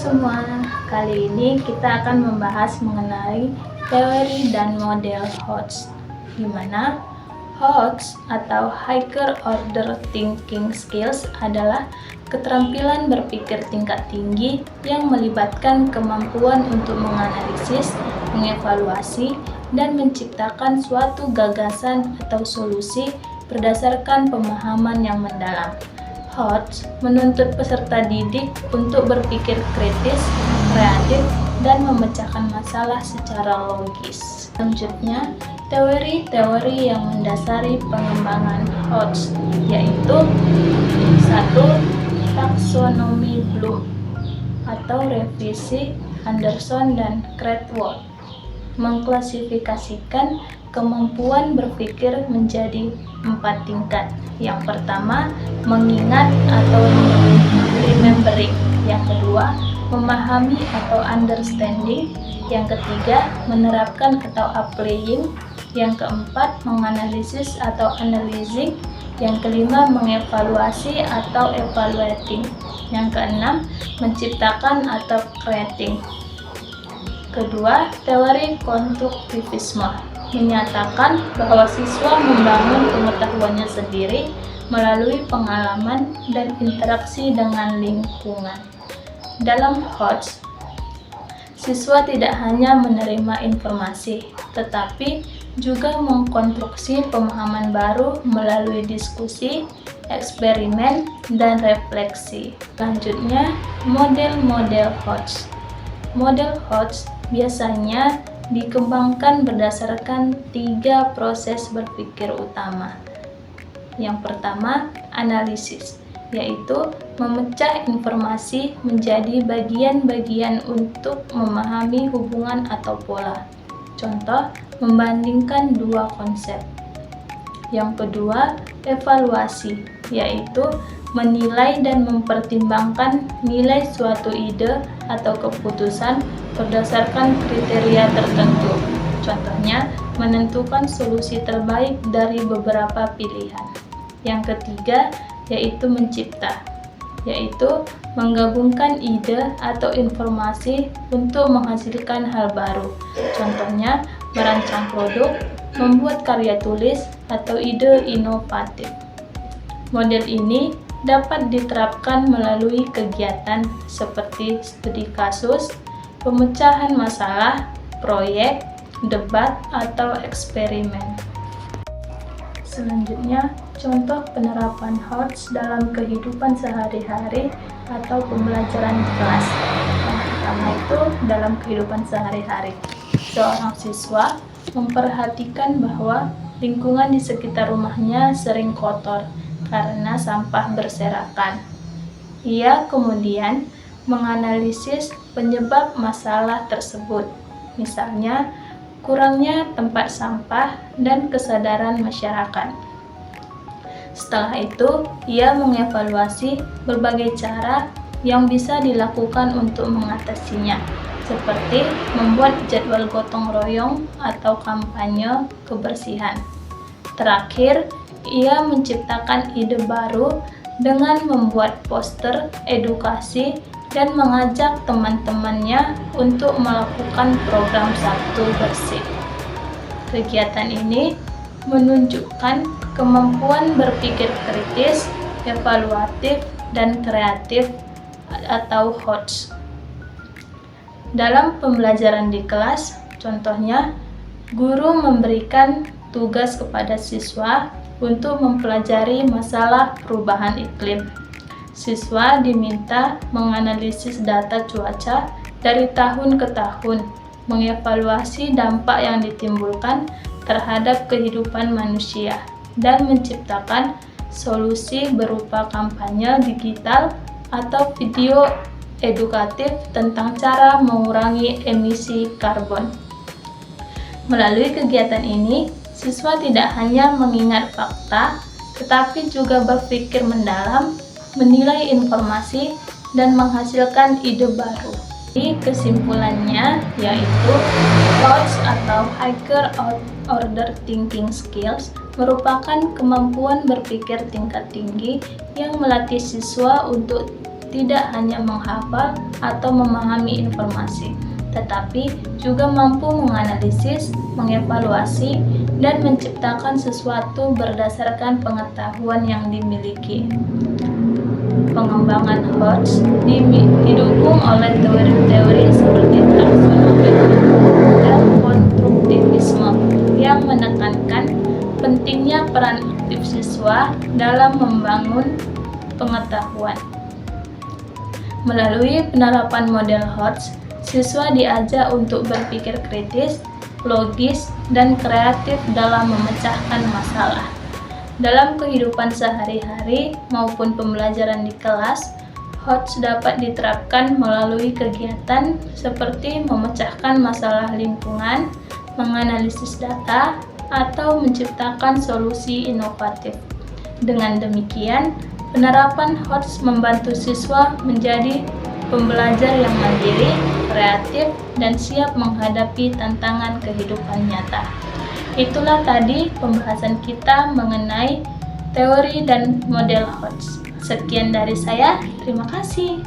semua, kali ini kita akan membahas mengenai teori dan model HOTS, di mana HOTS atau Higher Order Thinking Skills adalah keterampilan berpikir tingkat tinggi yang melibatkan kemampuan untuk menganalisis, mengevaluasi, dan menciptakan suatu gagasan atau solusi berdasarkan pemahaman yang mendalam. HOTS menuntut peserta didik untuk berpikir kritis, kreatif, dan memecahkan masalah secara logis. Selanjutnya, teori-teori yang mendasari pengembangan HOTS yaitu 1. Taksonomi Bloom atau revisi Anderson dan Cradworth mengklasifikasikan kemampuan berpikir menjadi 4 tingkat. Yang pertama, mengingat atau remembering. Yang kedua, memahami atau understanding. Yang ketiga, menerapkan atau applying. Yang keempat, menganalisis atau analyzing. Yang kelima, mengevaluasi atau evaluating. Yang keenam, menciptakan atau creating. Kedua, teori konstruktivisme menyatakan bahwa siswa membangun pengetahuannya sendiri melalui pengalaman dan interaksi dengan lingkungan. Dalam HOTS, siswa tidak hanya menerima informasi, tetapi juga mengkonstruksi pemahaman baru melalui diskusi, eksperimen, dan refleksi. Selanjutnya, model-model HOTS. Model HOTS biasanya dikembangkan berdasarkan 3 proses berpikir utama. Yang pertama, analisis, yaitu memecah informasi menjadi bagian-bagian untuk memahami hubungan atau pola. Contoh, membandingkan 2 konsep. Yang kedua, evaluasi, yaitu menilai dan mempertimbangkan nilai suatu ide atau keputusan berdasarkan kriteria tertentu. Contohnya, menentukan solusi terbaik dari beberapa pilihan. Yang ketiga, yaitu mencipta, yaitu menggabungkan ide atau informasi untuk menghasilkan hal baru. Contohnya, merancang produk, membuat karya tulis, atau ide inovatif. Model ini dapat diterapkan melalui kegiatan seperti studi kasus, pemecahan masalah, proyek, debat, atau eksperimen. Selanjutnya, contoh penerapan HOTS dalam kehidupan sehari-hari atau pembelajaran di kelas. Yang pertama itu dalam kehidupan sehari-hari. Seorang siswa memperhatikan bahwa lingkungan di sekitar rumahnya sering kotor karena sampah berserakan. Ia kemudian menganalisis penyebab masalah tersebut, misalnya kurangnya tempat sampah dan kesadaran masyarakat. Setelah itu, ia mengevaluasi berbagai cara yang bisa dilakukan untuk mengatasinya, seperti membuat jadwal gotong royong atau kampanye kebersihan. Terakhir, ia menciptakan ide baru dengan membuat poster edukasi dan mengajak teman-temannya untuk melakukan program Sabtu Bersih. Kegiatan ini menunjukkan kemampuan berpikir kritis, evaluatif, dan kreatif atau HOTS. Dalam pembelajaran di kelas, contohnya, guru memberikan tugas kepada siswa untuk mempelajari masalah perubahan iklim. Siswa diminta menganalisis data cuaca dari tahun ke tahun, mengevaluasi dampak yang ditimbulkan terhadap kehidupan manusia, dan menciptakan solusi berupa kampanye digital atau video edukatif tentang cara mengurangi emisi karbon. Melalui kegiatan ini, siswa tidak hanya mengingat fakta, tetapi juga berpikir mendalam, menilai informasi, dan menghasilkan ide baru. Jadi kesimpulannya yaitu HOTS atau Higher Order Thinking Skills merupakan kemampuan berpikir tingkat tinggi yang melatih siswa untuk tidak hanya menghafal atau memahami informasi, tetapi juga mampu menganalisis, mengevaluasi, dan menciptakan sesuatu berdasarkan pengetahuan yang dimiliki. Pengembangan Hodge didukung oleh teori-teori seperti taksonomi dan konstruktivisme yang menekankan pentingnya peran aktif siswa dalam membangun pengetahuan. Melalui penerapan model Hodge, siswa diajak untuk berpikir kritis, logis, dan kreatif dalam memecahkan masalah. Dalam kehidupan sehari-hari maupun pembelajaran di kelas, Hodge dapat diterapkan melalui kegiatan seperti memecahkan masalah lingkungan, menganalisis data, atau menciptakan solusi inovatif. Dengan demikian, penerapan Hodge membantu siswa menjadi pembelajar yang mandiri, kreatif, dan siap menghadapi tantangan kehidupan nyata. Itulah tadi pembahasan kita mengenai teori dan model Hodge. Sekian dari saya, terima kasih.